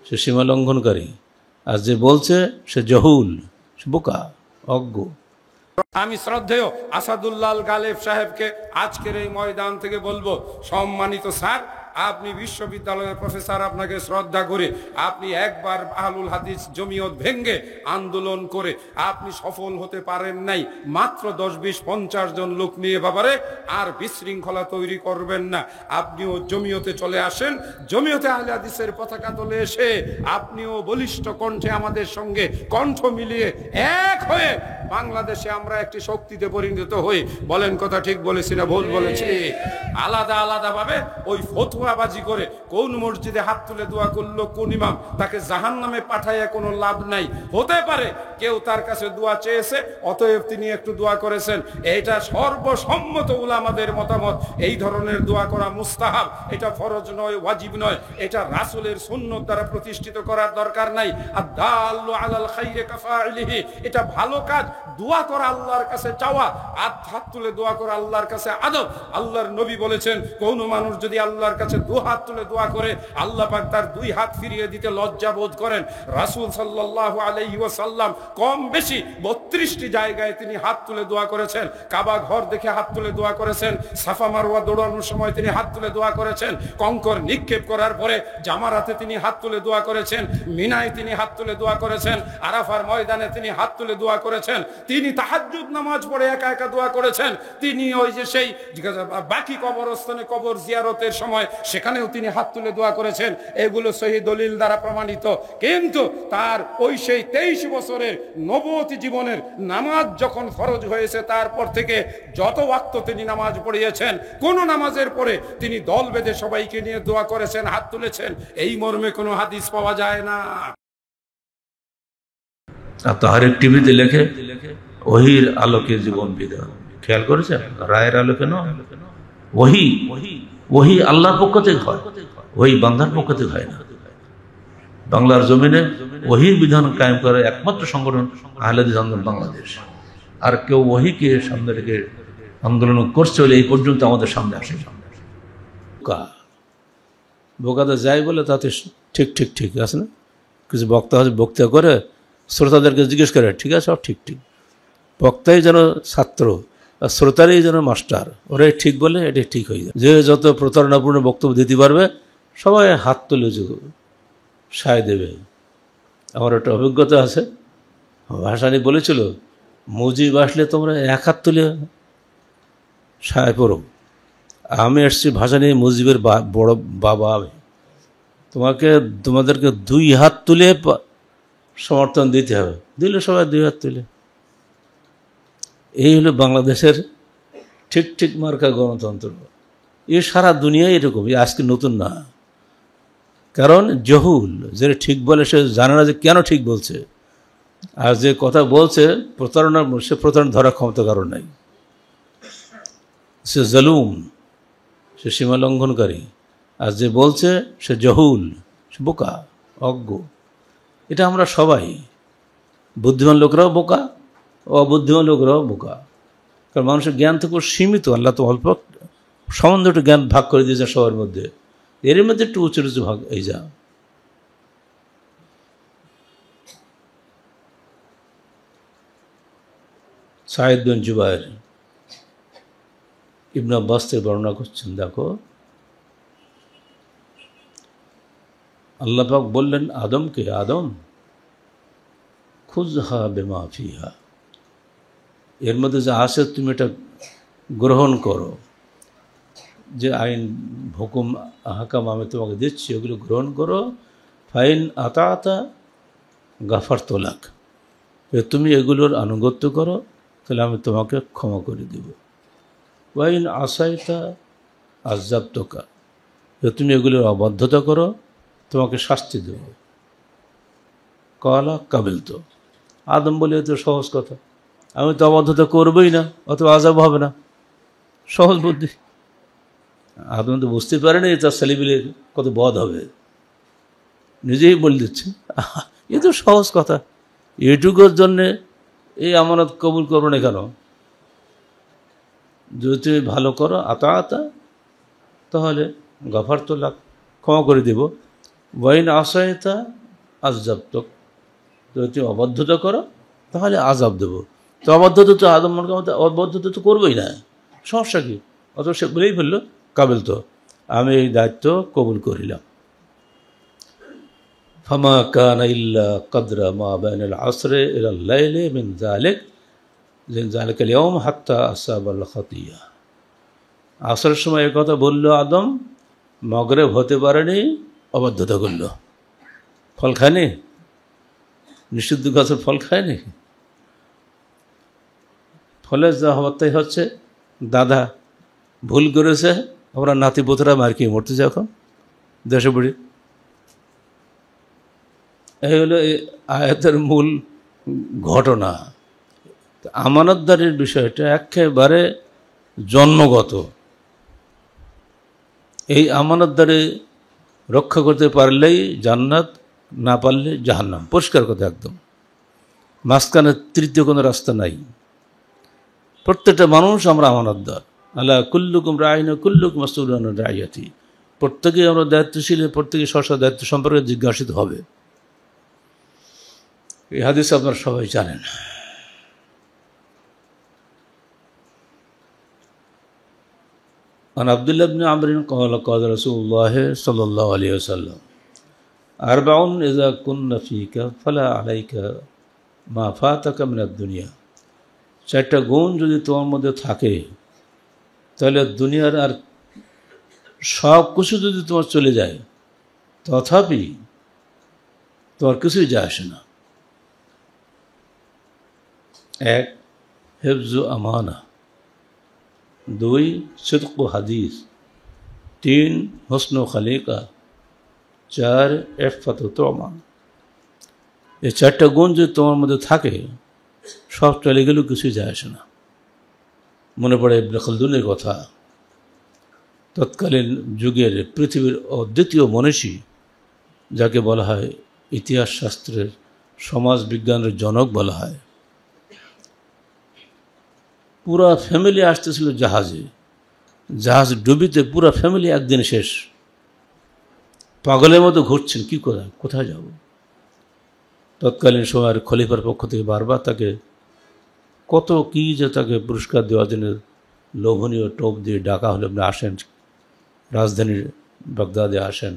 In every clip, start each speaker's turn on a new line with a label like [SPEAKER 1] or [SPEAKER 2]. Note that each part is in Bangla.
[SPEAKER 1] সে সীমা লঙ্ঘনকারী, আর যে বলছে সে জহুল, সে বোকা, অজ্ঞ।
[SPEAKER 2] আমি শ্রদ্ধেয় আসাদুল্লাহ গালেব সাহেবকে আজকের এই ময়দান থেকে বলবো, সম্মানিত স্যার, আপনি বিশ্ববিদ্যালয়ের প্রফেসর, আপনাকে শ্রদ্ধা করে আপনি একবার আহলুল হাদিস জমিয়ত ভেঙ্গে আন্দোলন করে আপনি সফল হতে পারেন নাই। মাত্র 10-20-50 জন লোক নিয়ে বাবারে আর বিশৃঙ্খলা তৈরি করবেন না। আপনিও জমিয়তে চলে আসেন, জমিয়তে আহলে হাদিসের পতাকা তোলে এসে আপনিও বলিষ্ঠ কণ্ঠে আমাদের সঙ্গে কণ্ঠ মিলিয়ে এক হয়ে বাংলাদেশে আমরা একটি শক্তিতে পরিণত হই। বলেন কথা ঠিক বলেছি না ভুল বলেছি? আলাদা আলাদা ভাবে ওই ফতোয়াবাজি করে কোন মসজিদে হাত তুলে দোয়া করলো কোন ইমাম, তাকে জাহান্নামে পাঠাইয়া কোনো লাভ নাই। হতে পারে কেউ তার কাছে দোয়া চেয়েছে, অতএব তিনি একটু দোয়া করেছেন, এটা সর্বসম্মত উলামাদের মতামত। এই ধরনের দোয়া করা মুস্তাহাব, এটা ফরজ নয়, ওয়াজিব নয়, এটা রাসূলের সুন্নাত দ্বারা প্রতিষ্ঠিত করার দরকার নাই। আদ-দাল্লু আলাল খাইরি কাফাইলিহি, এটা ভালো কাজ। দোয়া করা আল্লাহর কাছে চাওয়া, হাত তুলে দোয়া করা আল্লাহর কাছে আদব। আল্লাহর নবী বলেছেন, কোন মানুষ যদি আল্লাহর কাছে 2 হাত তুলে দোয়া করে, আল্লাহ পাক তার 2 হাত ফিরিয়ে দিতে লজ্জা বোধ করেন। রাসূল সাল্লাল্লাহু আলাইহি ওয়াসাল্লাম কম বেশি 32টি জায়গায় তিনি হাত তুলে দোয়া করেছেন। কাবা ঘর দেখে হাত তুলে দোয়া করেছেন, সাফা মারওয়া দৌড়ানোর সময় তিনি হাত তুলে দোয়া করেছেন, কঙ্কর নিক্ষেপ করার পরে জামারাতে তিনি হাত তুলে দোয়া করেছেন, মিনায় তিনি হাত তুলে দোয়া করেছেন, আরাফার ময়দানে তিনি হাত তুলে দোয়া করেছেন, তিনি তাহাজ্জুদ নামাজ পড়ে একা একা দোয়া করেছেন, তিনি ওই যে সেই বাকি কবরস্থানে কবর জিয়ারতের সময় সেখানেও তিনি হাত তুলে দোয়া করেছেন। এগুলো সহিহ দলিল দ্বারা প্রমাণিত। কিন্তু তার ওই সেই 23 বছরের নবুয়তি জীবনের নামাজ যখন ফরজ হয়েছে, তারপর থেকে যত ওয়াক্ত তিনি নামাজ পড়িয়েছেন, কোন নামাজের পরে তিনি দল বেঁধে সবাইকে নিয়ে দোয়া করেছেন, হাত তুলেছেন, এই মর্মে কোনো হাদিস পাওয়া যায় না।
[SPEAKER 1] আর তাহারের টিভিতে লেখে ওহির আলোকে জীবন বিধান, খেয়াল করেছেন? রায়ের আলোকে নয়, ওহি আল্লাহর পক্ষ থেকে হয়, ওহি বান্দার পক্ষ থেকে হয় না। বাংলার জমিনে ওহির বিধান কায়েম করে একমাত্র সংগঠন আহলে হাদিস আন্দোলন বাংলাদেশ। আর কেউ ওহিকে সামনে রেখে আন্দোলন করছে বলে এই পর্যন্ত আমাদের সামনে আসে। বোকাতে যাই বলে তাতে ঠিক ঠিক ঠিক আছে না? কিছু বক্তা করে শ্রোতাদেরকে জিজ্ঞেস করে, ঠিক আছে সব ঠিক ঠিক। বক্তাই যেন ছাত্র আর শ্রোতারই যেন মাস্টার, ওরাই ঠিক বলে এটাই ঠিক হয়ে যায়। যে যত প্রতারণাপূর্ণ বক্তব্য দিতে পারবে সবাই হাত তুলে সায় দেবে। আমার একটা অভিজ্ঞতা আছে, ভাসানী বলেছিল, মুজিব আসলে তোমরা 1 হাত তুলে সায় পড়ো। আমি এসছি ভাসানী মুজিবের বড় বাবা, আমি তোমাদেরকে 2 হাত তুলে সমর্থন দিতে হবে। দিলে সবাই 2 হাত তুলে। এই হলো বাংলাদেশের ঠিক ঠিক মার্কা গণতন্ত্র। এ সারা দুনিয়ায় এরকম, আজকে নতুন না। কারণ জহুল, যে ঠিক বলে সে জানে না যে কেন ঠিক বলছে, আর যে কথা বলছে সে প্রতারণা ধরার ক্ষমতা কারণ নাই। সে জলুম, সে সীমা লঙ্ঘনকারী, আর যে বলছে সে জহুল, সে বোকা, অজ্ঞ। এটা আমরা সবাই, বুদ্ধিমান লোকরাও বোকা, অবুদ্ধিমান লোকরাও বোকা। কারণ মানুষের জ্ঞান তো খুব সীমিত। আল্লাহ তো অল্প সম্বন্ধ একটু জ্ঞান ভাগ করে দিয়েছে সবার মধ্যে, এর মধ্যে একটু উঁচু উঁচু ভাগ এই যা। সাঈদ বিন জুবায়ের ইবনে আব্বাস থেকে বর্ণনা করছেন, দেখো আল্লাহ পাক বললেন আদমকে, আদম খুযহা বিমা ফিহা, এর মধ্যে যা আছে তুমি এটা গ্রহণ করো। যে আইন হুকুম আহকাম আমি তোমাকে দিচ্ছি ওগুলো গ্রহণ করো। ফাইন আতা গাফারতু লাক, তুমি এগুলোর আনুগত্য করো তাহলে আমি তোমাকে ক্ষমা করে দেব। ওয়াইন আসাইতা আযাবতুকা, তুমি এগুলোর অবাধ্যতা করো তোমাকে শাস্তি দেব। কালা কাবিলতু, আদম বলে এত সহজ কথা, আমি তো অবাধ্যতা করবই না, অত আযাব হবে না, সহজ বুদ্ধি। আদম তো বুঝতে পারে না তার ছেলেপিলে কত বদ হবে, নিজেই বলে দিচ্ছে এ তো সহজ কথা, এটুকুর জন্যে এই আমানত কবুল করো না কেন? যদি তুমি ভালো করো আতা তাহলে গাফারতু লাক, ক্ষমা করে দেব। ওয়াইন আসাইতা আযাবতুক, যদি তুমি অবাধ্যতা করো তাহলে আযাব দেবো। তো অবাধ্যতা তো আদম মনে করেন অবাধ্যতা তো করবোই না, সমস্যা কি? অত সে বলেই ফেললো কাবিল তো, আমি এই দায়িত্ব কবুল করিলাম। ফামা কানা ইল্লা কদরা মা বাইনাল আসরে ইলাল লাইলি মিন যালিকাল ইয়াওম হাত্তা আসাবাল খাতিয়া। আসরের সময় এই কথা বলল আদম, মগরিব হতে পারেনি, অবাধ্যতা করল। ফল খায়নি, নিষিদ্ধ গাছের ফল খায়নি। ফলে যা হওয়ার তাই হচ্ছে, দাদা ভুল করেছে, আমরা নাতি পোতরা মার কি মরতেছে এখন দেশে বুড়ি। এই হলো এই আয়াতের মূল ঘটনা। আমানতদারির বিষয়টা একেবারে জন্মগত। এই আমানতদারি রক্ষা করতে পারলেই জান্নাত, না পারলে জাহান্নাম, পরিষ্কার কথা একদম। মাঝখানে তৃতীয় কোনো রাস্তা নাই। প্রত্যেকটা মানুষ আমরা আমানতদার। আল্লাহ কুল্লুকুম রাইন কুল্লুকুম মাসউলুন আন রাইয়াতি, প্রত্যেকেই আমরা দায়িত্বশীল, প্রত্যেকেই স্ব দায়িত্ব সম্পর্কে জিজ্ঞাসিত হবে। এই হাদিস আপনারা সবাই জানেন। عن عبد الله بن عمرو قال قال رسول الله صلى الله عليه وسلم أربع إذا كن فيك فلا عليك ما فاتك من الدنيا। চারটা গুণ যদি তোমার মধ্যে থাকে তাহলে দুনিয়ার আর সব কিছু যদি তোমার চলে যায় তথাপি তোমার কিছুই যায় আসে না। এক, হেফজু আমানা। দুই, সিদক হাদিস। তিন, হুসন খালিকা। চার, ইফাত তোমা। এই চারটা গুণ যদি তোমার মধ্যে থাকে সব চলে গেলেও কিছুই যায় আসে না। মনে পড়ে ইবনে খালদুনের কথা, তৎকালীন যুগের পৃথিবীর অদ্বিতীয় মনীষী, যাকে বলা হয় ইতিহাস শাস্ত্রের সমাজ বিজ্ঞানের জনক বলা হয়। পুরা ফ্যামিলি আসতেছিল জাহাজে, জাহাজ ডুবিতে পুরা ফ্যামিলি একদিন শেষ। পাগলের মতো ঘুরছেন, কি করে কোথায় যাব। তৎকালীন সময়ের খলিফার পক্ষ থেকে বারবার তাকে কত কি যে তাকে পুরস্কার দেওয়ার জন্য লোভনীয় টোপ দিয়ে ডাকা হলে, আপনি আসেন রাজধানীর বাগদাদে আসেন।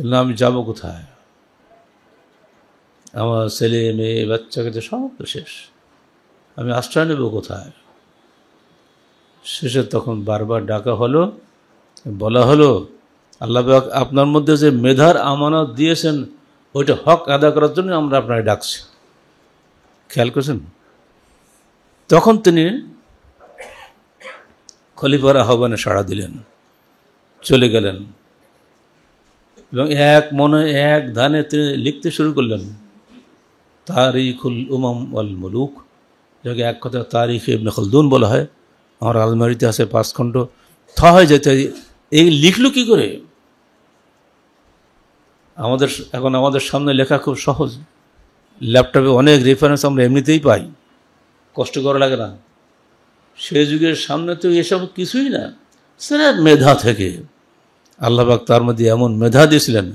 [SPEAKER 1] না, আমি যাব কোথায়, আমার ছেলে মেয়ে বাচ্চাকে তো সব তো শেষ, আমি আশ্রয় নেব কোথায়। শেষে তখন বারবার ডাকা হলো, বলা হলো আল্লাহ পাক আপনার মধ্যে যে মেধার আমানত দিয়েছেন ওইটা হক আদা করার জন্য আমরা আপনাকে ডাকছি। খেয়াল করছেন? তখন তিনি খলিফার আহ্বানে সাড়া দিলেন, চলে গেলেন এবং এক মনে এক ধানে তিনি লিখতে শুরু করলেন তারিখুল উমাম ওয়াল মুলুক, যাকে এক কথা তারিখ ইবনে খালদুন বলা হয়। আমার আলমারিতে আছে 5 খণ্ড, হয়ে যেতে এই লিখল কি করে? এখন আমাদের সামনে লেখা খুব সহজ, ল্যাপটপে অনেক রেফারেন্স আমরা এমনিতেই পাই, কষ্ট করা লাগে না। সেই যুগের সামনে তো এসব কিছুই না, সেটা মেধা থেকে আল্লাহ পাক তার মধ্যে এমন মেধা দিয়েছিলেন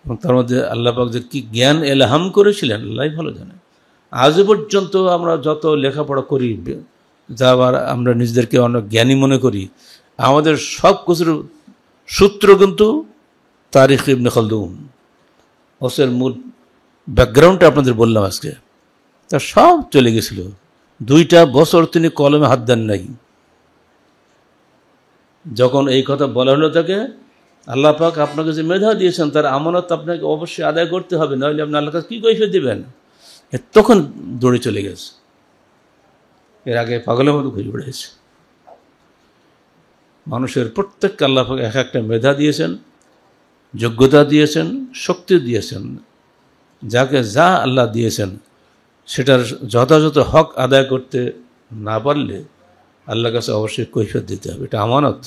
[SPEAKER 1] এবং তার মধ্যে আল্লাহ পাক যে কি জ্ঞান এলহাম করেছিলেন আল্লাহ ভালো জানে। আজ পর্যন্ত আমরা যত লেখাপড়া করি, যা আবার আমরা নিজেদেরকে অনেক জ্ঞানী মনে করি, আমাদের সব কিছুর সূত্র কিন্তু তারিখ ইবনে খালদুন। ওসের মূল ব্যাকগ্রাউন্ডটা আপনাদের বললাম আজকে, তা সব চলে গেছিল। 2টা বছর তিনি কলমে হাত দেন নাই। যখন এই কথা বলা হলো তাকে, আল্লাহ পাক আপনাকে যে মেধা দিয়েছেন তার আমানত আপনাকে অবশ্যই আদায় করতে হবে, নাহলে আপনি আল্লাহ কাছে কী কৈফিয়ত দেবেন। তখন দৌড়ে চলে গেছে, এর আগে পাগলের মতো ঘুরে বেড়েছে। মানুষের প্রত্যেককে আল্লাহ পাক এক একটা মেধা দিয়েছেন, যোগ্যতা দিয়েছেন, শক্তি দিয়েছেন। যাকে যা আল্লাহ দিয়েছেন সেটার যথাযথ হক আদায় করতে না পারলে আল্লাহর কাছে অবশ্যই কৈফিয়ত দিতে হবে, এটা আমানত।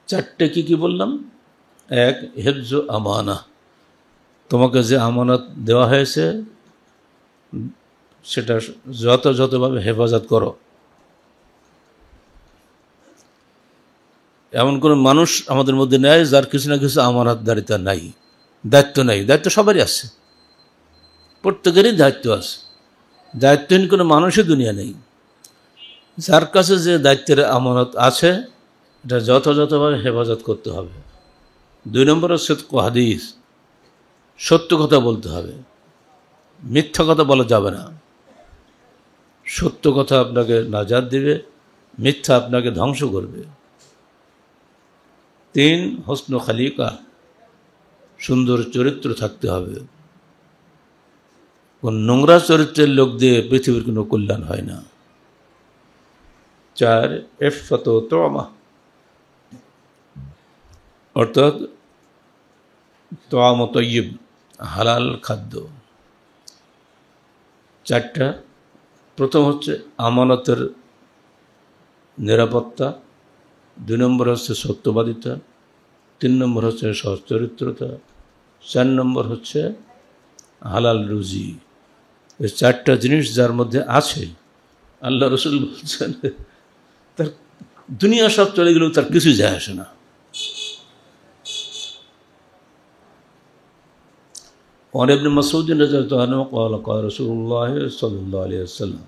[SPEAKER 1] 4টে কি বললাম? 1, হেফজু আমানা, তোমাকে যে আমানত দেওয়া হয়েছে সেটা যথাযথভাবে হেফাজত করো। এমন কোনো মানুষ আমাদের মধ্যে নেই যার কিছু না কিছু আমানতদারিতা নাই, দায়িত্ব নাই। দায়িত্ব সবারই আছে, প্রত্যেকেরই দায়িত্ব আছে। দায়িত্বহীন কোনো মানুষই দুনিয়া নেই। যার কাছে যে দায়িত্বের আমানত আছে এটা যথাযথভাবে হেফাজত করতে হবে। 2 নম্বর হচ্ছে হাদিস, সত্য কথা বলতে হবে, মিথ্যা কথা বলা যাবে না। সত্য কথা আপনাকে নাজাত দিবে, মিথ্যা আপনাকে ধ্বংস করবে। 3 হসন খালিকা, সুন্দর চরিত্র থাকতে হবে। কোন নোংরা চরিত্রের লোক দিয়ে পৃথিবীর কোনো কল্যাণ হয় না। 4 ইফফাত তোমা, অর্থাৎ তোয়াম তয়্যিব, হালাল খাদ্য। 4টা, প্রথম হচ্ছে আমানতের নিরাপত্তা, 2 নম্বর হচ্ছে সত্যবাদিতা, 3 নম্বর হচ্ছে সচ্চরিত্রতা, 4 নম্বর হচ্ছে হালাল রুজি। এই 4টা জিনিস যার মধ্যে আছে, আল্লাহ রসুল বলছেন তার দুনিয়া সব চলে গেলেও তার কিছু যায় আসে না। وعن ابن مسعود رضي الله عنه قال قال رسول الله صلى الله عليه وسلم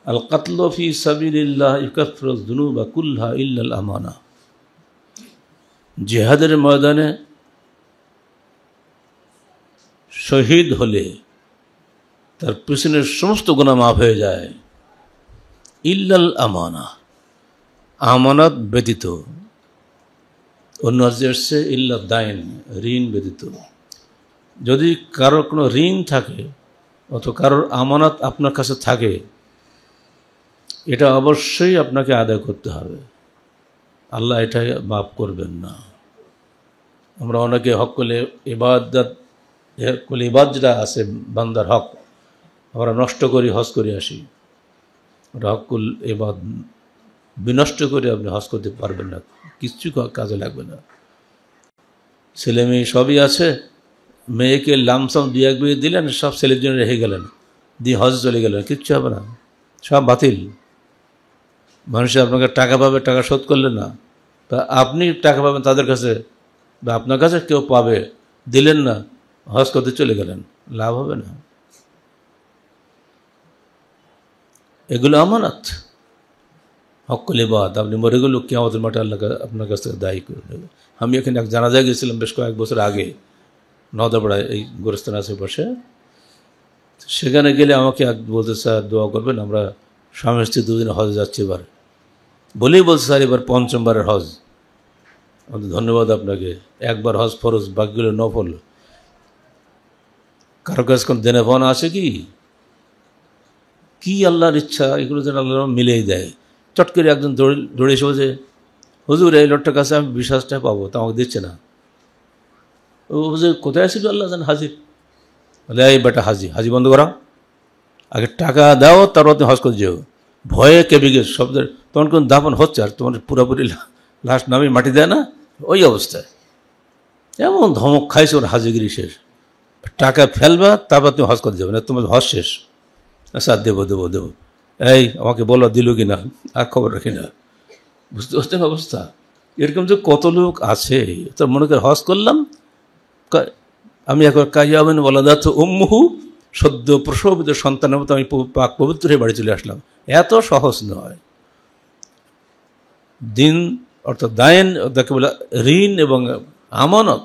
[SPEAKER 1] القتل في سبيل الله يكفر الذنوب كلها إلا الأمانة। জিহাদের ময়দানে শহীদ হলে তার পিছনের সমস্ত গুনাহ মাফ হয়ে যায়, ইল্লাল আমানা, আমানত ব্যতীত। অন্য আসছে ইল্লা দাইন, ঋণ ব্যতীত। যদি কারোর কোনো ঋণ থাকে অথবা কারোর আমানত আপনার কাছে থাকে, এটা অবশ্যই আপনাকে আদায় করতে হবে। আল্লাহ এটা মাফ করবেন না। আমরা অনেকে হকুল ইবাদ যেটা আছে বান্দার হক, আমরা নষ্ট করি, হজ করে আসি। ওটা হকুল ইবাদ বিনষ্ট করে আপনি হজ করতে পারবেন না, কিচ্ছু কাজে লাগবে না। ছেলে মেয়ে সবই আছে, মেয়েকে লামসাম 2-1 বিয়ে দিলেন, সব ছেলের জন্য রেখে গেলেন, দিয়ে হজ চলে গেলেন, কিচ্ছু হবে না, সব বাতিল। মানুষে আপনাকে টাকা পাবে, টাকা শোধ করলেন না, তা আপনি টাকা পাবেন তাদের কাছে, বা আপনার কাছে কেউ পাবে, দিলেন না, হজ করতে চলে গেলেন, লাভ হবে না। এগুলো আমানত, হকুল ইবাদ। আপনি মরে গেলেও কিয়ামতের মাঠে আল্লাহ আপনার কাছ থেকে দায়ী করে নেবে। আমি এখানে এক জানাজায় গেছিলাম বেশ কয়েক বছর আগে, নদাপাড়ায়, এই গোরস্থান আশেপাশে। সেখানে গেলে আমাকে বলতে, স্যার দোয়া করবেন, আমরা স্বামী স্ত্রী 2 দিন হজে যাচ্ছি এবার। বলেই বলছে, স্যার এবার 5ম বারের হজ। আমাদের ধন্যবাদ আপনাকে। 1বার হজ ফরজ, বাকিগুলো নফল। কারো কাছে কোন দেনে পাওনা আছে কি আল্লাহর ইচ্ছা, এগুলো যেন আল্লাহ মিলেই দেয়। চট করে একজন দৌড়ে এসে বলছে, হুজুর এই লোকটার কাছে আমি 20,000 টাকা পাবো, তা আমাকে দিচ্ছে না। ও বলছে, কোথায় ছিল আল্লাহ জান হাজির? বলে, এই বেটা হাজি বন্ধ করা, আগে টাকা দাও, তারপর তুমি হজ করে যেও। ভয়ে কেঁপে গেছে শব্দের, তখন কোন দাফন হচ্ছে, আর তোমার পুরোপুরি লাশ নামে মাটি দেয় না, ওই অবস্থায় এমন ধমক খাইছে ওর হাজিগিরি শেষ। টাকা ফেলবা, তারপর তুমি হজ করে যাবে না, তোমার হজ শেষ। আচ্ছা দেবো, এই আমাকে বলো দিল কি না, আর খবর রাখি না। বুঝতে পারছেন অবস্থা? এরকম যে কত লোক আছে, তো মনে করে হজ করলাম, আমি এখন কাইয়ামেন বলা যাচ্ছে উম্মুহু, সদ্য প্রসবিত সন্তানের মতো আমি পাক পবিত্র হয়ে বাড়ি চলে আসলাম। এত সহজ নয়। দিন অর্থাৎ দায়েন, তাকে বলে ঋণ এবং আমানত,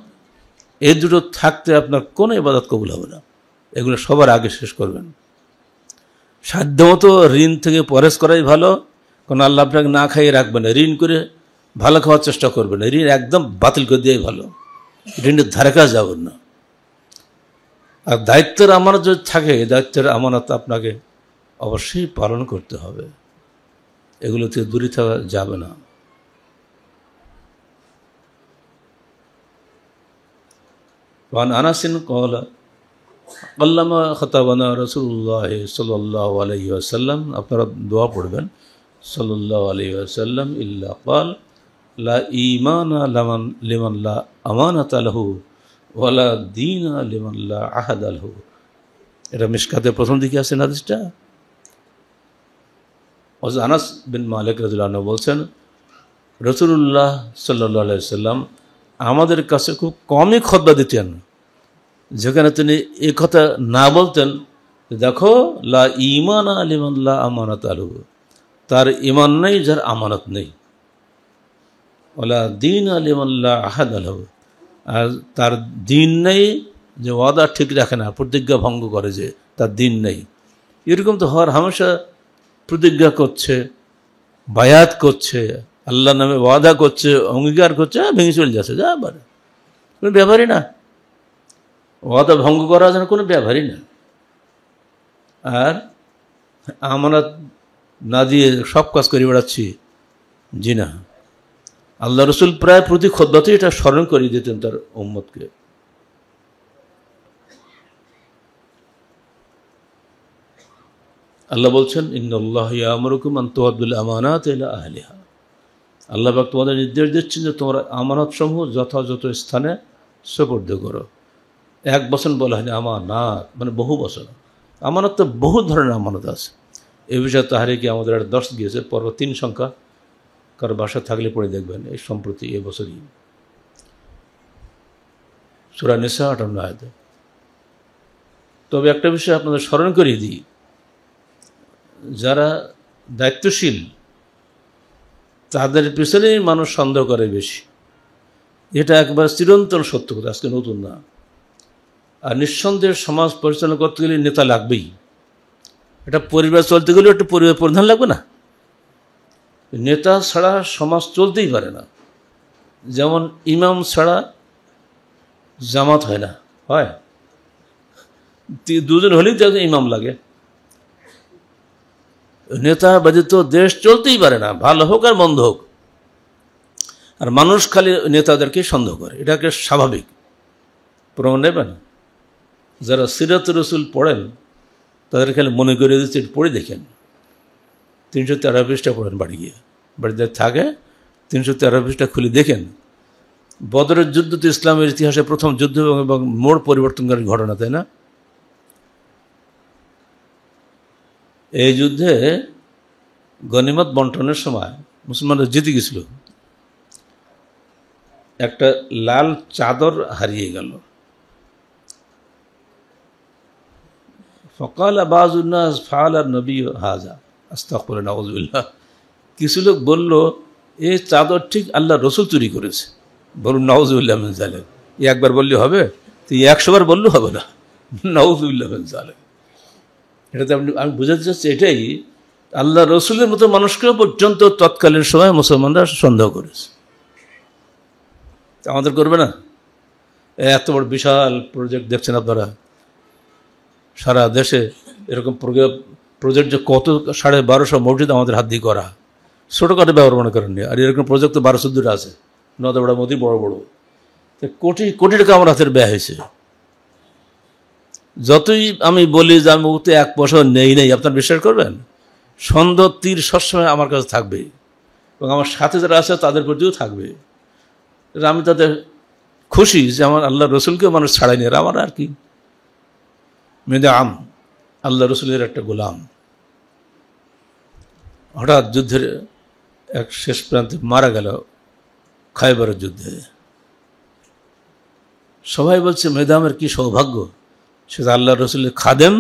[SPEAKER 1] এই দুটো থাকতে আপনার কোনো ইবাদত কবুল হবে না। এগুলো সবার আগে শেষ করবেন। সাধ্যমতো ঋণ থেকে পরেজ করাই ভালো, কারণ আল্লাহ আপনাকে না খাইয়ে রাখবেন না। ঋণ করে ভালো খাওয়ার চেষ্টা করবেন না, ঋণ একদম বাতিল করে দেওয়াই ভালো। ঋণের ধারে কাজ যাবেন না। আর দায়িত্বের আমানত যদি থাকে, দায়িত্বের আমানত আপনাকে অবশ্যই পালন করতে হবে, এগুলো থেকে দূরে থাকা যাবে না। وعن أنس قال قلما خطبنا رسول الله صلى الله عليه وسلم, আপনারা দোয়া পড়বেন, সাল্লাল্লাহু আলাইহি ওয়াসাল্লাম, ইল্লা قال لا إيمان لمن لا أمانة له ولا دين لمن لا عهد له। এটা মিশকাতের প্রথম দিকে আছে হাদিসটা। আনাস বিন মালিক রাদিয়াল্লাহু আনহু বলছেন, রাসূলুল্লাহ সাল্লাল্লাহু আলাইহি সাল্লাম আমাদের কাছে খুব কমই খুতবা দিতেন, যেখানে তিনি এই কথা না বলতেন, দেখো লা ঈমান লিমান লা আমানাত আলাহু, তার ঈমান নেই যার আমানত নেই, ওয়ালা দীন লিমান লা আহাদ আলাহু, আর তার দিন নেই যে ওয়াদা ঠিক রাখে না, প্রতিজ্ঞা ভঙ্গ করে, যে তার দিন নেই। এরকম তো হওয়ার হামেশা প্রতিজ্ঞা করছে, বায়াত করছে, আল্লাহ নামে ওয়াদা করছে, অঙ্গীকার করছে, ভেঙে চলে যাচ্ছে, যা আবার কোনো ব্যাপারই না, ওয়াদা ভঙ্গ করা যেন কোনো ব্যাপারই না। আর আমানত না দিয়ে সব কাজ করে বেড়াচ্ছি, জি না। আল্লাহ রসুল প্রায় প্রতি খুতবাতে এটা স্মরণ করিয়ে দিতেন তার উম্মতকে। আল্লাহ বলছেন, ইন্নাল্লাহা ইয়া'মুরুকুম আন তু'আদ্দুল আমানাতি ইলা আহলিহা, আল্লাহ পাক তোমাদের নির্দেশ দিচ্ছেন যে তোমরা আমানতসমূহ যথাযথ স্থানে সুপর্দ করো। এক বছর বলা হয়নি আমানত, মানে বহু বছর। আমানত তো বহু ধরনের আমানত আছে। এ বিষয়ে তাহরিকে আমাদের একটা দর্শ গিয়েছে, পর্ব 3 সংখ্যা, কারো বাসা থাকলে পড়ে দেখবেন, এই সম্প্রতি এবছরই সূরা নিসা 58 আয়াতে। তবে একটা বিষয় আপনাদের স্মরণ করিয়ে দিই, যারা দায়িত্বশীল তাদের পিছনেই মানুষ সন্দেহ করে বেশি, এটা একবার চিরন্তন সত্য কথা, আজকে নতুন না। আর নিঃসন্দেহে সমাজ পরিচালনা করতে গেলে নেতা লাগবেই। এটা পরিবার চলতে গেলেও একটা পরিবার প্রধান লাগবে না? নেতা ছাড়া সমাজ চলতেই পারে না। যেমন ইমাম ছাড়া জামাত হয় না, হয়? দুজন হলেই তো ইমাম লাগে। নেতা ব্যতীত দেশ চলতেই পারে না, ভালো হোক আর মন্দ হোক। আর মানুষ খালি নেতাদেরকে সন্দেহ করে, এটাকে স্বাভাবিক। প্রমাণ নেবেন? যারা সিরাত রসুল পড়েন তাদের খালি মনে করে দিচ্ছে, পড়ে দেখেন। 313 পৃষ্ঠা পড়েন, বাড়ি গিয়ে, বাড়িতে থাকে 313 পৃষ্ঠা খুলে দেখেন। বদরের যুদ্ধ তো ইসলামের ইতিহাসে প্রথম যুদ্ধ এবং মোড় পরিবর্তনকারী ঘটনা, তাই না? এই যুদ্ধে গনিমত বন্টনের সময় মুসলমানরা জিতে গেছিল, একটা লাল চাদর হারিয়ে গেল। ফকাল বাযুন্নাস ফাআলা নবী হাযা আস্তাগফিরুল্লাহ নাউযুবিল্লাহ। কিছু লোক বলল, এই চাদর ঠিক আল্লাহ রসুল চুরি করেছে। বলুন নাউযুবিল্লাহ মিন যালিক। একবার বললে হবে? তো 100 বার বললেও হবে না। নাউযুবিল্লাহ মিন যালিক। এটাতে আমি বোঝাতে চাচ্ছি এটাই, আল্লাহ রসুলের মতো মানুষকেও পর্যন্ত তৎকালীন সময় মুসলমানরা সন্দেহ করেছে। আমাদের করবে না? এত বড় বিশাল প্রজেক্ট দেখছেন আপনারা, সারা দেশে এরকম প্রজেক্ট যে কত, 1250 মসজিদ আমাদের হাত দিয়ে করা, ছোটোখাটো ব্যবহার মনে করেননি। আর এরকম প্রজেক্ট তো 12-14টা আছে, নদবড়া মতি বড় বড়, কোটি কোটি টাকা আমার হাতের ব্যয় হয়েছে। যতই আমি বলি যে আমি ওতে 1 পয়সা নেই, আপনার বিশ্বাস করবেন? সন্দেহ তীর সবসময় আমার কাছে থাকবে, এবং আমার সাথে যারা আছে তাদের প্রতিও থাকবে। আমি তাদের খুশি যে আমার আল্লাহ রসুলকেও মানুষ ছাড়ায়নি, আর আমার আর কি, মেদে আম আল্লাহ রসুলের একটা গোলাম। হঠাৎ যুদ্ধের এক শেষ প্রান্তে মারা গেল, খায়বারের যুদ্ধে। সবাই বলছে মেদামের কি সৌভাগ্য, সে আল্লাহ রসুলের খাদেম,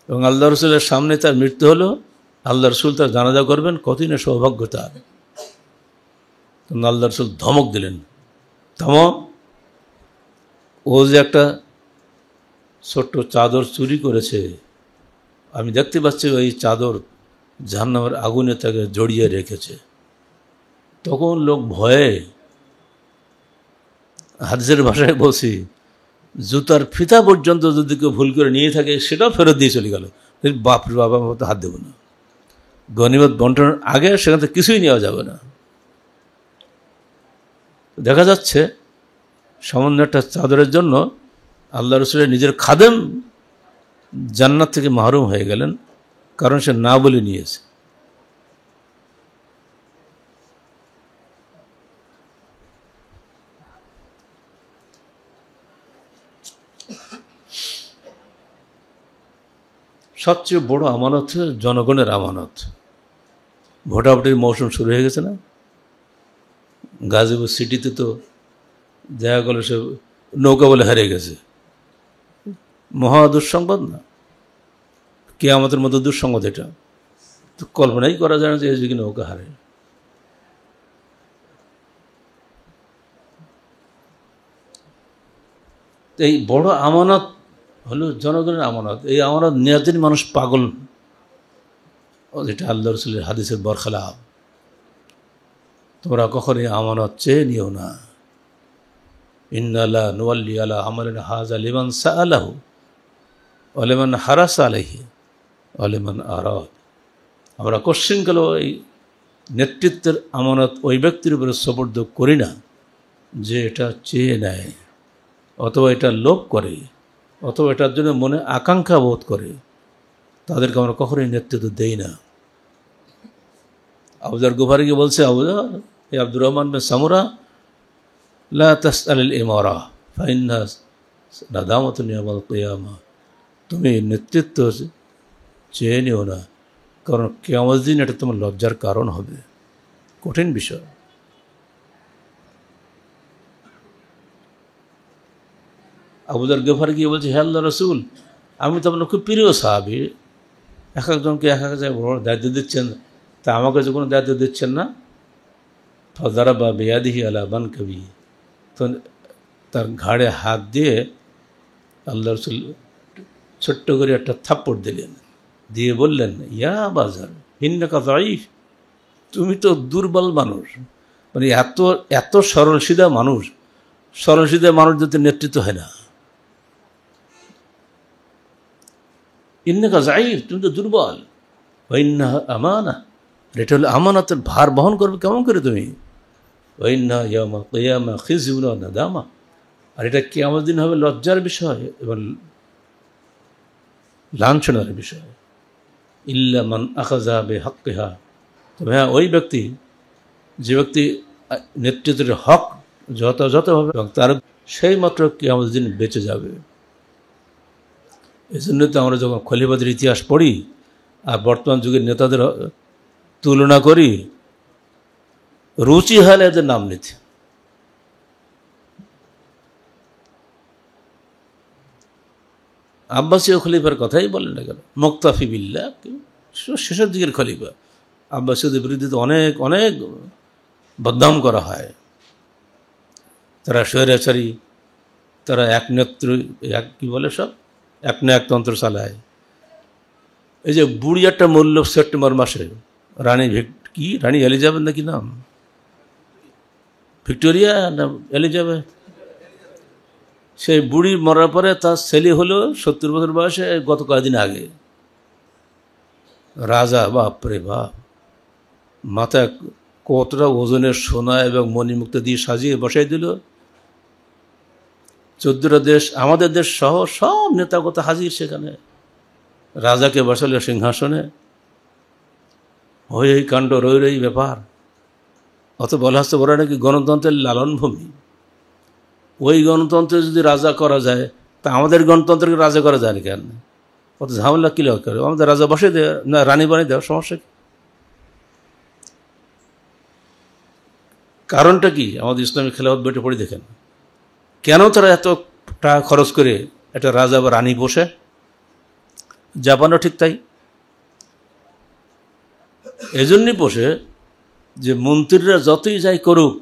[SPEAKER 1] এবং আল্লাহ রসুলের সামনে তার মৃত্যু হলো, আল্লাহ রসুল তার জানাজা করবেন, কতই না সৌভাগ্য তার। আল্লাহ রসুল ধমক দিলেন, ধমক, ও যে একটা ছোট্ট চাদর চুরি করেছে, আমি দেখতে পাচ্ছি ওই চাদর জাহান্নামের আগুনে তাকে জড়িয়ে রেখেছে। তখন লোক ভয়ে, হাদিসের ভাষায় বলছি, জুতার ফিতা পর্যন্ত যদি কেউ ভুল করে নিয়ে থাকে সেটাও ফেরত দিয়ে চলে গেল। বাপরে বাবা, মতো হাত দেব না। গনিমত বন্টনের আগে সেখান থেকে কিছুই নেওয়া যাবে না। দেখা যাচ্ছে সামান্য একটা চাদরের জন্য আল্লাহ রসুলের নিজের খাদেম জান্নাত থেকে মাহরুম হয়ে গেলেন, কারণ সে না বলে নিয়েছে। সবচেয়ে বড় আমানত জনগণের আমানত। ভোটাভুটির মৌসুম শুরু হয়ে গেছে না? গাজীপুর সিটিতে তো দেখা গেল সে নৌকা বলে হারিয়ে গেছে। মহা দুঃসংবাদ না? কিয়ামতের মতো দুঃসংবাদ এটা তো কল্পনাই করা যায় না যে এই যুগে নৌকা হারে। এই বড় আমানত হলো জনগণের আমানত। এই আমানত নেওয়ার জন্য মানুষ পাগল, যেটা আল্লাহ রসুলের হাদিসের বরখেলাফ। তোমরা কখনই আমানত চেয়ে নিও না। ইন্নাল্লাহ নুওয়াল্লি আলা আমালিন হাযা লিমান সাআলাহু ওয়া লিমান হারাসা আলাইহি ওয়া লিমান আরাদ। আমরা কোশ্চিনকাল এই নেতৃত্বের আমানত ওই ব্যক্তির উপরে সুপর্দ করি না যে এটা চেয়ে নেয়, অথবা এটা লোভ করে, অথবা এটার জন্য মনে আকাঙ্ক্ষা বোধ করে। তাদেরকে আমরা কখনোই নেতৃত্ব দেই না। আবু যার গফারিকে বলছে, আবু যার, হে আব্দুর রহমান বিন সামুরা, লা তাসআলিল ইমারা ফাইন্না নাদামাতুন ইয়াউমাল কিয়ামা। তুমি নেতৃত্ব চেয়ে নিও না, কারণ কিয়ামতের দিন এটা তোমার লজ্জার কারণ হবে। কঠিন বিষয়। আবু যার গফারি গিয়ে বলছে, হে আল্লাহ রসুল, আমি তো আপনার খুব প্রিয় সাহাবী, এক একজনকে এক এক জায়গায় বড় দায়িত্ব দিচ্ছেন, তা আমাকে যে কোনো দায়িত্ব দিচ্ছেন না। ফাদারা বা বেয়াদিহি আলা বান কবি, তো তার ঘাড়ে হাত দিয়ে আল্লাহ রসুল ছোট্ট করে একটা থাপ্পড় দিলেন, দিয়ে বললেন, ইয়া বাজার ইন্নাকা যায়ীফ, তুমি তো দুর্বল মানুষ। মানে এত এত সরল সিধা মানুষ, সরল সিধা মানুষ যাতে নেতৃত্ব হয় না। ইন্নাকা যায়ীফ, তুমি তো দুর্বল। ওয়াইন্নাহা আমানা, এটা হলো আমানতের ভার বহন করবে কেমন করে তুমি। ওয়াইন্নাহা ইয়াউমাল কিয়ামা খিজুন ওয়া নাদামা, আর এটা কিয়ামতের দিন হবে লজ্জার বিষয় এবং লাঞ্ছনার বিষয়। ইল্লা মান আখাযা বিহাক্কিহা, তবে হ্যাঁ ওই ব্যক্তি, যে ব্যক্তি নেতৃত্বের হক যথাযথভাবে এবং তার সেই মাত্র কিয়ামতের দিন বেঁচে যাবে। এই জন্য তো আমরা যখন খলিফাদের ইতিহাস পড়ি আর বর্তমান যুগের নেতাদের তুলনা করি, রুচি হয় এদের নাম নিতে। আব্বাসীয় খলিফার কথাই বলেন না কেন, মুক্তাফি বিল্লাহ, শেষের দিকের খলিফা। আব্বাসীয়দের বিরুদ্ধে তো অনেক অনেক বদনাম করা হয়। তারা স্বৈরাচারী, তারা এক নেত্র, এক কী বলে সব এক না একতন্ত্র চালায়। এই যে বুড়ি একটা মূল্য সেপ্টেম্বর মাসে, রানী কি রানী এলিজাবেথ নাকি নাম, ভিক্টোরিয়া না এলিজাবেথ, সেই বুড়ি মরার পরে তার ছেলে হলো 70 বছর বয়সে, গত কয়েকদিন আগে। রাজা, বাপরে বাপ, মাথায় কতটা ওজনের সোনা এবং মণিমুক্তা দিয়ে সাজিয়ে বসাই দিল। 14টা দেশ, আমাদের দেশ সহ সব নেতাগত হাজির সেখানে। রাজাকে বসালে সিংহাসনে, ওই কাণ্ড রই ব্যাপার। অত বলা হচ্ছে ওরা নাকি গণতন্ত্রের লালনভূমি। ওই গণতন্ত্রে যদি রাজা করা যায়, তা আমাদের গণতন্ত্রকে রাজা করা যায় না কেন? অত ঝামেলা কী করে? আমাদের রাজা বসে দেয় না, রানী বানিয়ে দেওয়ার সমস্যা কি? কারণটা কি? আমাদের ইসলামী খেলাফত বইটা পড়ে দেখেন, কেন তারা এত টাকা খরচ করে একটা রাজা বা রানী বসে। জাপানও ঠিক তাই। এজন্যই বসে যে মন্ত্রীরা যতই যাই করুক,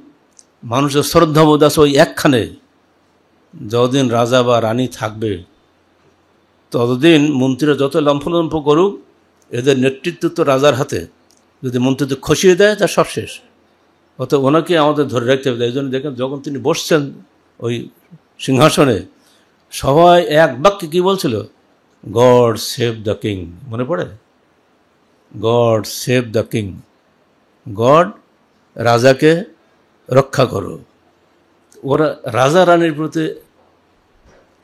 [SPEAKER 1] মানুষের শ্রদ্ধাবোধ আছে ওই একখানে। যতদিন রাজা বা রানী থাকবে ততদিন মন্ত্রীরা যত লম্ফলম্ফ করুক, এদের নেতৃত্ব তো রাজার হাতে। যদি মন্ত্রিত্ব খসিয়ে দেয় তার সব শেষ। অত ওনাকে আমাদের ধরে রাখতে হবে। এই জন্য দেখেন, যখন তিনি বসছেন ওই সিংহাসনে, সবাই এক বাক্যে কী বলছিল? God save the king. মনে পড়ে? God save the king, god রাজাকে রক্ষা করো। ওরা রাজা রানীর প্রতি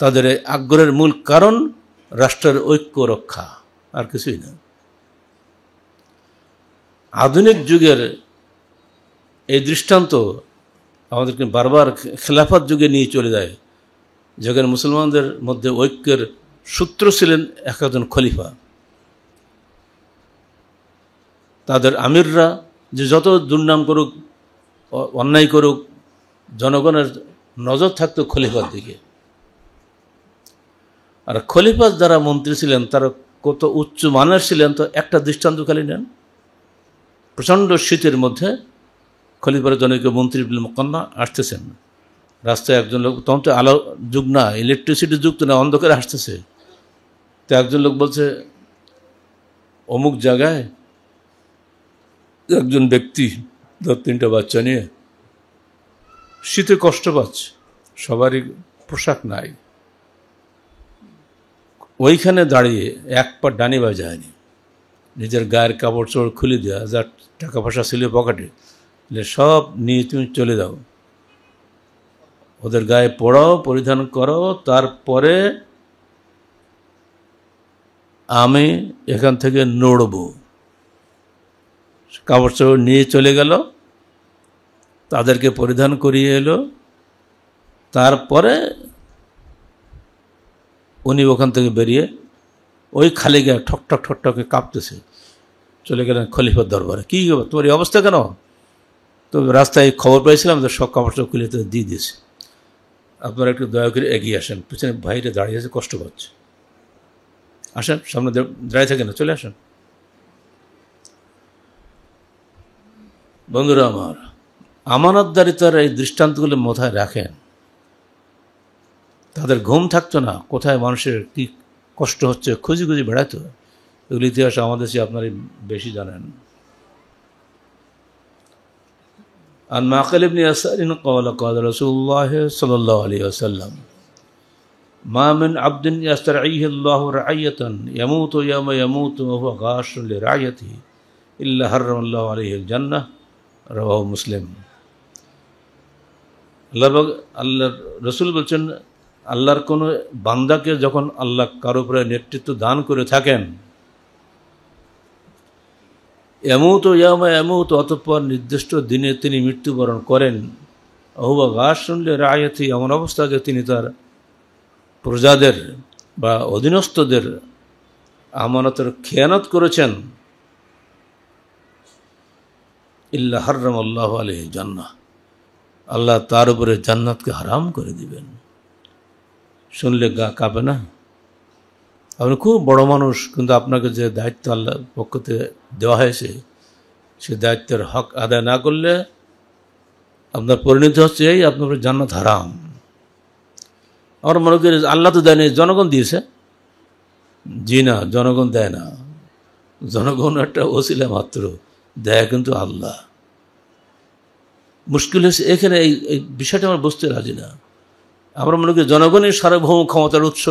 [SPEAKER 1] তাদের আগ্রহের মূল কারণ রাষ্ট্রের ঐক্য রক্ষা, আর কিছুই না। আধুনিক যুগের এই দৃষ্টান্ত আমাদেরকে বারবার খেলাফত যুগে নিয়ে চলে যায়, যেখানে মুসলমানদের মধ্যে ঐক্যের সূত্র ছিলেন এক একজন খলিফা। তাদের আমিররা যে যত দুর্নাম করুক, অন্যায় করুক, জনগণের নজর থাকতো খলিফার দিকে। আর খলিফার যারা মন্ত্রী ছিলেন তারা কত উচ্চ মানের ছিলেন, তো একটা দৃষ্টান্ত খালি নেন। প্রচণ্ড শীতের মধ্যে খলিফার জনৈক মন্ত্রী মোকান্না আসতেছেন, রাস্তায় একজন লোক, তখন তো আলো যুগ না, ইলেকট্রিসিটি যুগ তো না, অন্ধকারে আসতেছে। তো একজন লোক বলছে, অমুক জায়গায় একজন ব্যক্তি 2-3টা বাচ্চা নিয়ে শীতে কষ্ট পাচ্ছে, সবারই পোশাক নাই, ওইখানে দাঁড়িয়ে এক পা ডানি বাজায়নি, নিজের গায়ের কাপড় চোপড় খুলে দেওয়া, যার টাকা পয়সা ছিল পকেটে, সব নিয়ে তুমি চলে যাও, ওদের গায়ে পড়াও, পরিধান করো, তারপরে আমি এখান থেকে নড়ব। কাপড় চোপড় নিয়ে চলে গেল, তাদেরকে পরিধান করিয়ে এলো, তারপরে উনি ওখান থেকে বেরিয়ে ওই খালি গায়ে ঠকঠক ঠকঠকে কাঁপতেছে চলে গেলেন খলিফার দরবারে। কী তোমার এই অবস্থা কেন? তো রাস্তায় খবর পেয়েছিলাম, তো সব কাপড় চোপড় খুলে তো দিয়ে দিয়েছে, আপনারা একটু দয়া করে এগিয়ে আসেন, পিছনে ভাইরা দাঁড়িয়ে আছে, কষ্ট পাচ্ছে, আসেন, সামনে দাঁড়িয়ে থাকে না, চলে আসেন। বন্ধুরা আমার, আমানতদারিতার এই দৃষ্টান্তগুলো মাথায় রাখেন। তাদের ঘুম থাকতো না, কোথায় মানুষের কি কষ্ট হচ্ছে খুঁজি খুঁজি বেড়াতো। এগুলো ইতিহাস আমাদের চেয়ে আপনারই বেশি জানেন। عن معقل بن يسار قال قال رسول الله صلى الله عليه وسلم ما من عبد يسترعيه الله رعية يموت يوم يموت وهو غاش لرعيته إلا حرم الله عليه الجنة رواه مسلم। আল্লাহ রসুল বলছেন, আল্লাহর কোনো বান্দাকে যখন আল্লাহ কারো উপরে নেতৃত্ব দান করে থাকেন, এমুত ইয়ামা এমুত, অতঃপর নির্দিষ্ট দিনে তিনি মৃত্যুবরণ করেন, অহুয়া গাছ শুনলে রায়তি, এমন অবস্থা যে তিনি তার প্রজাদের বা অধীনস্থদের আমানতের খেয়ানত করেছেন, ইল্লা হাররাম আল্লাহু আলাইহি জান্নাহ, আল্লাহ তার উপরে জান্নাতকে হারাম করে দিবেন। শুনলে গা কাঁপে না? আপনি খুব বড় মানুষ, কিন্তু আপনাকে যে দায়িত্ব আল্লাহর পক্ষ থেকে দেওয়া হয়েছে, সে দায়িত্বের হক আদায় না করলে আপনার পরিণতি হচ্ছে এই, আপনার জান্নাত হারাম। আমার মনে করি আল্লাহ তো দেয়নি, জনগণ দিয়েছে। জি না, জনগণ দেয় না, জনগণ একটা ওসিলা মাত্র, দেয় কিন্তু আল্লাহ। মুশকিল হয়েছে এখানে, এই বিষয়টা আমরা বুঝতে রাজি না। আমরা মনে করি জনগণের সার্বভৌম ক্ষমতার উৎস,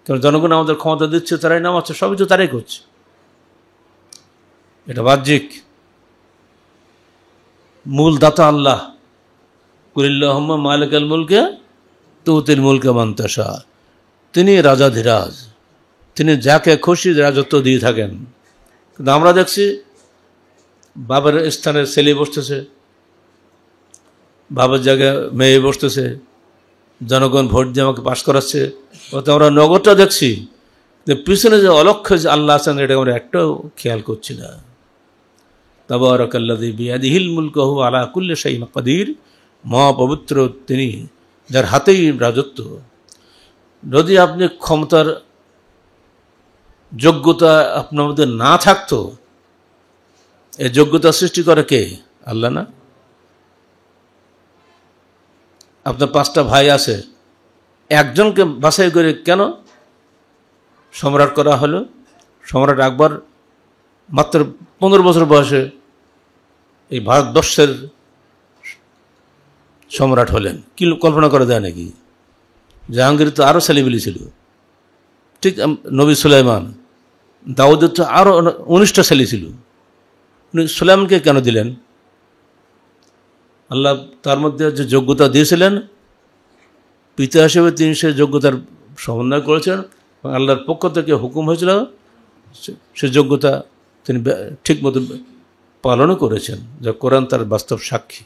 [SPEAKER 1] কারণ জনগণ আমাদের ক্ষমতা দিচ্ছে, তারাই নামাচ্ছে, সবই তো তারাই করছে। এটা বাহ্যিক, মূল দাতা আল্লাহ। কুলিল্লাহুম্মা মালিকাল মুলকে তুতিল মুলকা মান তাশা, তিনি রাজাধিরাজ, তিনি যাকে খুশি রাজত্ব দিয়ে থাকেন। কিন্তু আমরা দেখছি বাবার স্থানে ছেলে বসতেছে, বাবার জায়গায় মেয়ে বসতেছে, জনগণ ভোট দিয়ে আমাকে পাশ করাচ্ছে, ওতে আমরা নগরটা দেখছি, পিছনে যে অলক্ষ্য যে আল্লাহ আছেন, এটা আমরা একটাও খেয়াল করছি না। তাবারাকাল্লাযী বিয়াদিহিল মুলকু ওয়া আলা কুল্লি শাইইন কাদির, মহাপবিত্র তিনি, যার হাতেই রাজত্ব। যদি আপনি ক্ষমতার যোগ্যতা আপনার মধ্যে না থাকতো, এই যোগ্যতা সৃষ্টি করে কে? আল্লাহ না? আপনার 5টা ভাই আছে, একজনকে বাছাই করে কেন সম্রাট করা হলো? সম্রাট আকবর মাত্র 15 বছর বয়সে এই ভারতবর্ষের সম্রাট হলেন। কি কল্পনা করা যায় নাকি? জাহাঙ্গীর তো আরও ছেলেপিলি ছিল, ঠিক নবী সুলাইমান, দাউদের তো আরও 19টা ছেলে ছিল। উনি সুলাইমানকে কেন দিলেন? আল্লাহ তার মধ্যে যে যোগ্যতা দিয়েছিলেন, পিতা হিসেবে তিনি সে যোগ্যতার সমন্বয় করেছেন, এবং আল্লাহর পক্ষ থেকে হুকুম হয়েছিল, সে যোগ্যতা তিনি ঠিক মতো পালনও করেছেন, যা কোরআন তার বাস্তব সাক্ষী।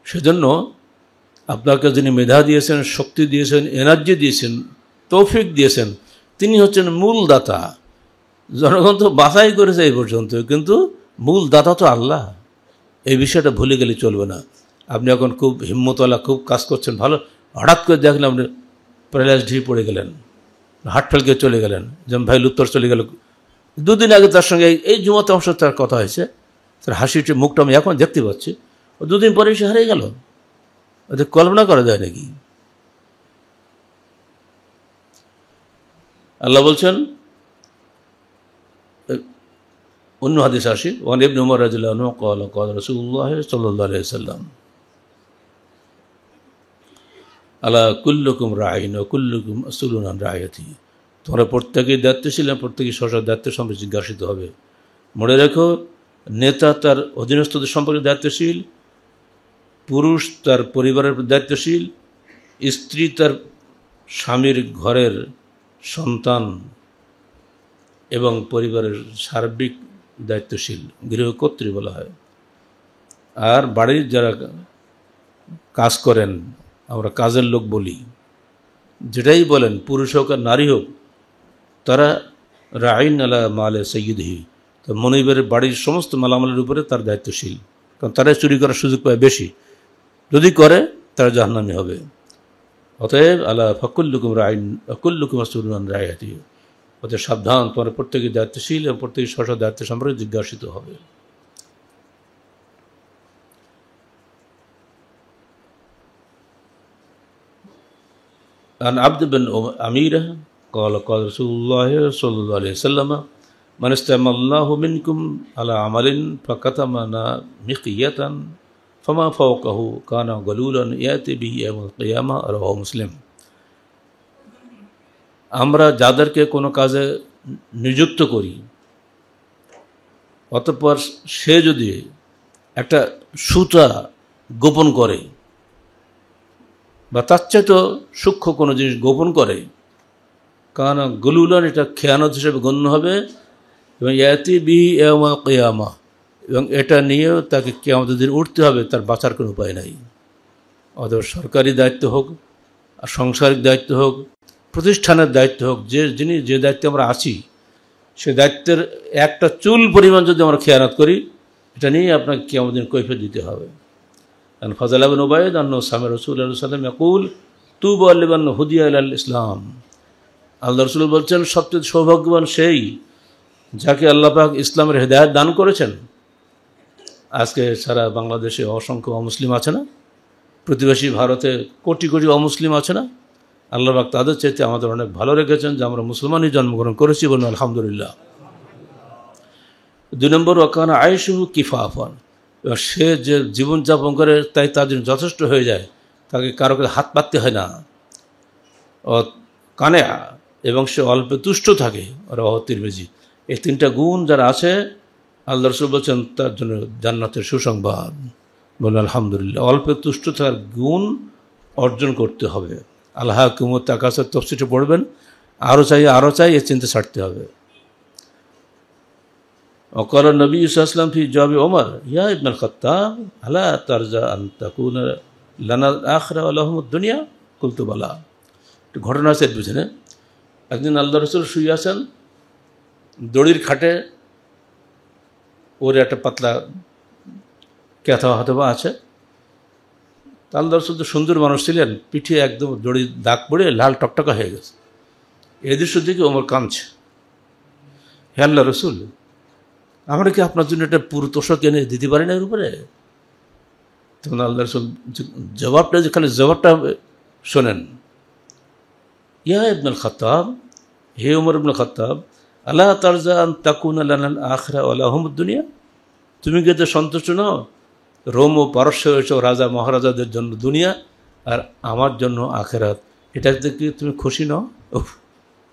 [SPEAKER 1] সেজন্য আপনাকে যিনি মেধা দিয়েছেন, শক্তি দিয়েছেন, এনার্জি দিয়েছেন, তৌফিক দিয়েছেন, তিনি হচ্ছেন মূল দাতা, জনগণ তো বাছাই করেছে এই পর্যন্ত, কিন্তু মূল দাতা তো আল্লাহ। এই বিষয়টা ভুলে গেলে চলবে না। আপনি এখন খুব হিম্মতওয়ালা, খুব কাজ করছেন ভালো, হঠাৎ করে দেখলেন আপনি প্যারালাইজ ঢিয়ে পড়ে গেলেন, হাট ফেলকে চলে গেলেন, যেমন ভাই লুত্তর চলে গেল। দুদিন আগে তার সঙ্গে এই জুমাতে অংশ তার কথা হয়েছে, তার হাসিটি মুখটা আমি এখন দেখতে পাচ্ছি, ও দুদিন পরে সে হারিয়ে গেল। ওদের কল্পনা করা যায় নাকি? আল্লাহ বলছেন অন্য হাদিস আসি, ওয়ান ইবনে উমর রাদিয়াল্লাহু আনহু ক্বালা ক্বালা রাসূলুল্লাহ সাল্লাল্লাহু আলাইহি ওয়াসাল্লাম আলা কুল্লুকুম রাঈন ওয়া কুল্লুকুম মাসউলুন আন রাইয়াতিহি, তোমরা প্রত্যেকেই দায়িত্বশীল, প্রত্যেকেই স্ব দায়িত্বের সম্পর্কে জিজ্ঞাসিত হবে। মনে রেখো, নেতা তার অধীনস্থদের সম্পর্কে দায়িত্বশীল, পুরুষ তার পরিবারের দায়িত্বশীল, স্ত্রী তার স্বামীর ঘরের সন্তান এবং পরিবারের সার্বিক দায়িত্বশীল, গৃহকর্ত্রী বলা হয়। আর বাড়ির যারা কাজ করেন, আমরা কাজের লোক বলি, যেটাই বলেন পুরুষ হোক আর নারী হোক, তারা রাইন আলা মালে সৈয়দহি, তো মনিবের বাড়ির সমস্ত মালামালের উপরে তার দায়িত্বশীল, কারণ তারাই চুরি করার সুযোগ পায় বেশি, যদি করে তারা জাহান্নামী হবে। অতএব আলা ফাকুল্লুকুম রাইন ফাকুল্লুকুম মাসউলুন আন রাইয়াতিহি, অতএব সাবধান, তোমার প্রত্যেকেই দায়িত্বশীল এবং প্রত্যেকেই স্ব দায়িত্ব সম্পর্কে জিজ্ঞাসিত হবে। عن عبد بن أميرة قال قال رسول الله صلى الله عليه وسلم من استعمل الله منكم على عمل فكتمنا مخية فما فوقه كان غلولا يأتي به يوم القيامة رواه مسلم। আমরা যাদেরকে কোনো কাজে নিযুক্ত করি, অতঃপর সে যদি একটা সুতা গোপন করে বা তার চাইতে সূক্ষ্ম কোনো জিনিস গোপন করে, কারণ গলুলান, এটা খেয়ানত হিসেবে গণ্য হবে, এবং ইয়াতি বিহি ইয়াউমাল কিয়ামা, এবং এটা নিয়েও তাকে কিয়ামতের দিন উঠতে হবে, তার বাঁচার কোনো উপায় নাই। অথবা সরকারি দায়িত্ব হোক, আর সাংসারিক দায়িত্ব হোক, প্রতিষ্ঠানের দায়িত্ব হোক, যিনি যে দায়িত্বে আমরা আছি, সে দায়িত্বের একটা চুল পরিমাণ যদি আমরা খেয়ানত করি, এটা নিয়ে আপনাকে কিয়ামতের দিন কৈফিয়ত দিতে হবে। ফাজাল ইবনে উবাইদ আন্নাহু সামি'a রাসূলুল্লাহ সাল্লাল্লাহু আলাইহি ওয়াসাল্লাম ইয়াকুল তুবা লিমান হুদিয়া ইলাল ইসলাম। আল্লাহ রাসূল বলছেন, সবচেয়ে সৌভাগ্যবান সেই যাকে আল্লাহ পাক ইসলামের হেদায়েত দান করেছেন। আজকে সারা বাংলাদেশে অসংখ্য অমুসলিম আছে না, প্রতিবেশী ভারতে কোটি কোটি অমুসলিম আছে না, আল্লাহ পাক তাদের চাইতে আমাদের অনেক ভালো রেখেছেন যে আমরা মুসলমানই জন্মগ্রহণ করেছি, বলুন আলহামদুলিল্লাহ। 2 নম্বর, ওয়াকানা আয়েশুহু কিফাফান, সে যে জীবনযাপন করে তাই তার জন্য যথেষ্ট হয়ে যায়, তাকে কারো কাছে হাত পাততে হয় না। ও কানে, এবং সে অল্পে তুষ্ট থাকে, রাওয়াহু তিরমিজি। এই 3টা গুণ যারা আছে, আল্লাহ রাসূল বলছেন তার জন্য জান্নাতের সুসংবাদ, বলুন আলহামদুলিল্লাহ। অল্পে তুষ্ট থাকার গুণ অর্জন করতে হবে। আল্লাহ কুমত আকাশের তফসিরে পড়বেন, আরও চাই, এর চিন্তা ছাড়তে হবে। وقال النبي صلى الله عليه وسلم في جواب عمر يا ابن الخطاب ألا ترجى أن تكون لنا الآخرة ولهم الدنيا قلت بلى। ঘটনা আছে এর পিছনে। একদিন আল্লাহ রাসূল শুয়ে আছেন, দড়ির খাটে ওর একটা পাতলা ক্যাথা হয়তোবা আছে। আল্লাহ রাসূল তো সুন্দর মানুষ ছিলেন, পিঠে একদম দড়ির দাগ পড়ে লাল টকটকা হয়ে গেছে। এই দৃশ্য দেখে ওমর কাঁদছে, হে আল্লাহ রাসূল, আমরা কি আপনার জন্য একটা পুরো তোষক এনে দিতে পারি না এর উপরে? তখন আল্লাহ রাসূল জবাবটা, যে খালি জবাবটা শোনেন, ইয়া ইবনুল খাত্তাব, হে ওমর ইবনুল খাত্তাব, আলা তারজা আন তাকুনা লানাল আখিরা ওয়া লাহুমুদ দুনিয়া, তুমি কি এতে সন্তুষ্ট নও? রোম ও পারস্য এসব রাজা মহারাজাদের জন্য দুনিয়া আর আমার জন্য আখিরাত, এটাতে কি তুমি খুশি নও?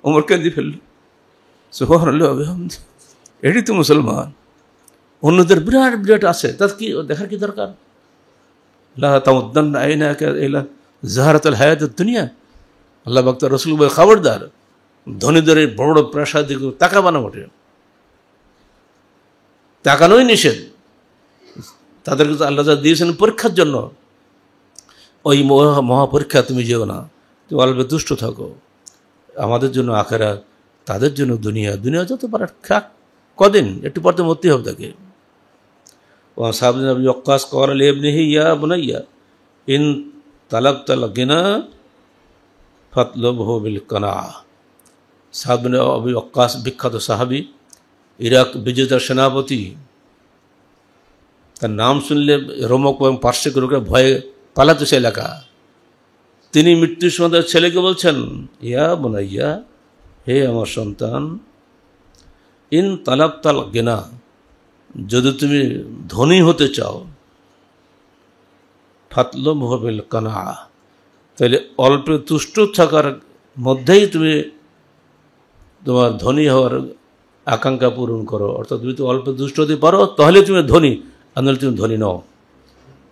[SPEAKER 1] ওমর কেঁদে ফেলল, সুবহানাল্লাহ বিহামদি। এটি তো মুসলমান, অন্যদের বিরাট বিরাট আছে, তার কি দেখার কি দরকার? লা তামুদ্দান্না আইনাকা ইলা যাহারাতুল হায়াতুদ দুনিয়া, আল্লাহ পাক তার রাসূল বলে খবরদার, ধনীদের বড় বড় প্রাসাদে তাকাবা না, মোটে তাকানোই নিষেধ। তাদেরকে তো আল্লাহ যা দিয়েছেন পরীক্ষার জন্য, ওই মহাপরীক্ষা তুমি যেও না, তুমি অল্পে দুষ্ট থাকো, আমাদের জন্য আখিরাত তাদের জন্য দুনিয়া দুনিয়া যত পারে খাক, কদিন একটু পর তো মরতেই হবে তাকে। ও সাহাব আবি ওয়াক্কাস ক্বালা লিইবনিহি ইয়া বুনাইয়া ইন তালাকতাল গিনা ফাতলুবহু বিল কানাআ। সাহাব আবি ওয়াক্কাস বিখ্যাত সাহাবী, ইরাক বিজেতার সেনাপতি, তার নাম শুনলে রোমক এবং পার্শ্বিক লোকেরা ভয়ে পালাতো সে এলাকা। তিনি মৃত্যুর সময় তার ছেলেকে বলছেন, ইয়া বুনাইয়া, হে আমার সন্তান, ইন তালাকতাল গিনা, যদি তুমি ধনী হতে চাও, ফাতলুবহু বিল কানাআ, তাহলে অল্প তুষ্ট থাকার মধ্যেই তুমি তোমার ধনী হওয়ার আকাঙ্ক্ষা পূরণ করো। অর্থাৎ তুমি তো অল্প দুষ্ট হতে পারো, তাহলে তুমি ধনী, আর নাহলে তুমি ধনী নও।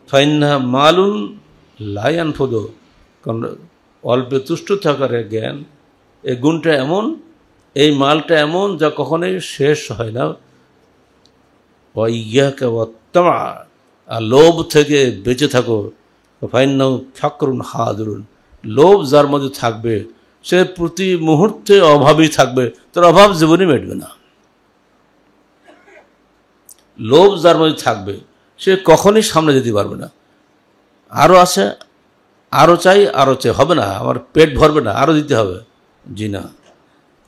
[SPEAKER 1] ফাইন্নাহা মালুন লা ইয়ানফুদু, কারণ অল্প তুষ্ট থাকার জ্ঞান, এই গুণটা এমন, এই মালটা এমন যা কখনোই শেষ হয় না। ওয়া ইয়াকা ওয়াত তামা, আর লোভ থেকে বেঁচে থাকো। ফাইন্নাহু ফাকরুন হাদিরুন, লোভ যার মধ্যে থাকবে সে প্রতি মুহূর্তে অভাবই থাকবে, তার অভাব জীবনে মিটবে না। লোভ যার মধ্যে থাকবে সে কখনই সামনে যেতে পারবে না। আরও আছে, আরও চাই, আরও চাই, হবে না, আমার পেট ভরবে না, আরও দিতে হবে, জি না।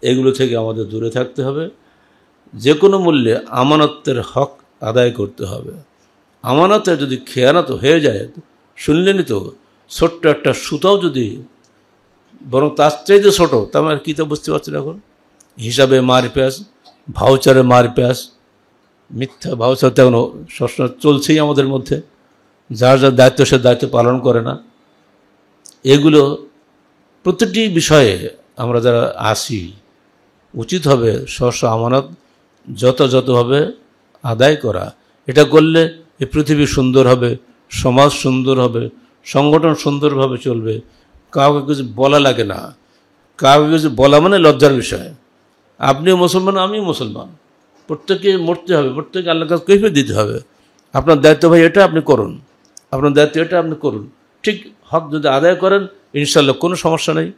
[SPEAKER 1] এগুলো থেকে আমাদের দূরে থাকতে হবে। যে কোনো মূল্যে আমানতের হক আদায় করতে হবে। আমানতের যদি খেয়ানত হয়ে যায়, শুনলেনি তো, ছোট্ট একটা সুতাও যদি, বরং তার চাইতে ছোটো, তার মানে কী তা বুঝতে পারছি না এখন, হিসাবে মার পেঁয়াজ, ভাউচারে মার পেঁয়াজ, মিথ্যা ভাউচার তো এখন সবসময় চলছেই আমাদের মধ্যে। যার যার দায়িত্ব সে দায়িত্ব পালন করে না। এগুলো প্রতিটি বিষয়ে আমরা যারা আসি, উচিত হবে স্ব আমানত যথাযথভাবে আদায় করা। এটা করলে এই পৃথিবী সুন্দর হবে, সমাজ সুন্দর হবে, সংগঠন সুন্দরভাবে চলবে। কাউকে কিছু বলা লাগে না, কাউকে কিছু বলা মানে লজ্জার বিষয়। আপনিও মুসলমান, আমিও মুসলমান, প্রত্যেকে মরতে হবে, প্রত্যেকে আল্লাহর কাছে কৈফিয়ত দিতে হবে। আপনার দায়িত্ব ভাই এটা আপনি করুন, আপনার দায়িত্ব এটা আপনি করুন। ঠিক হক যদি আদায় করেন, ইনশাআল্লাহ কোনো সমস্যা নেই,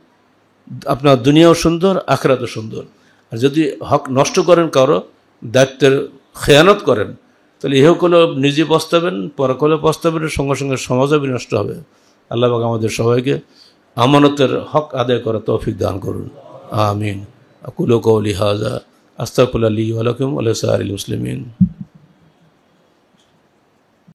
[SPEAKER 1] আপনার দুনিয়াও সুন্দর, আখিরাতও সুন্দর। আর যদি হক নষ্ট করেন, কারো দায়িত্বের খেয়ানত করেন, তাহলে ইহকালে নিজে পস্তাবেন, পরকালে পস্তাবেন, সঙ্গে সঙ্গে সমাজও বিনষ্ট হবে। আল্লাহ পাক আমাদের সবাইকে আমানতের হক আদায় করার তৌফিক দান করুন, আমিন। আকুলু কওলি হাযা আস্তাগফিরুল্লাহ লি ওয়া লাকুম ওয়া লিসাইরিল মুসলিমিন।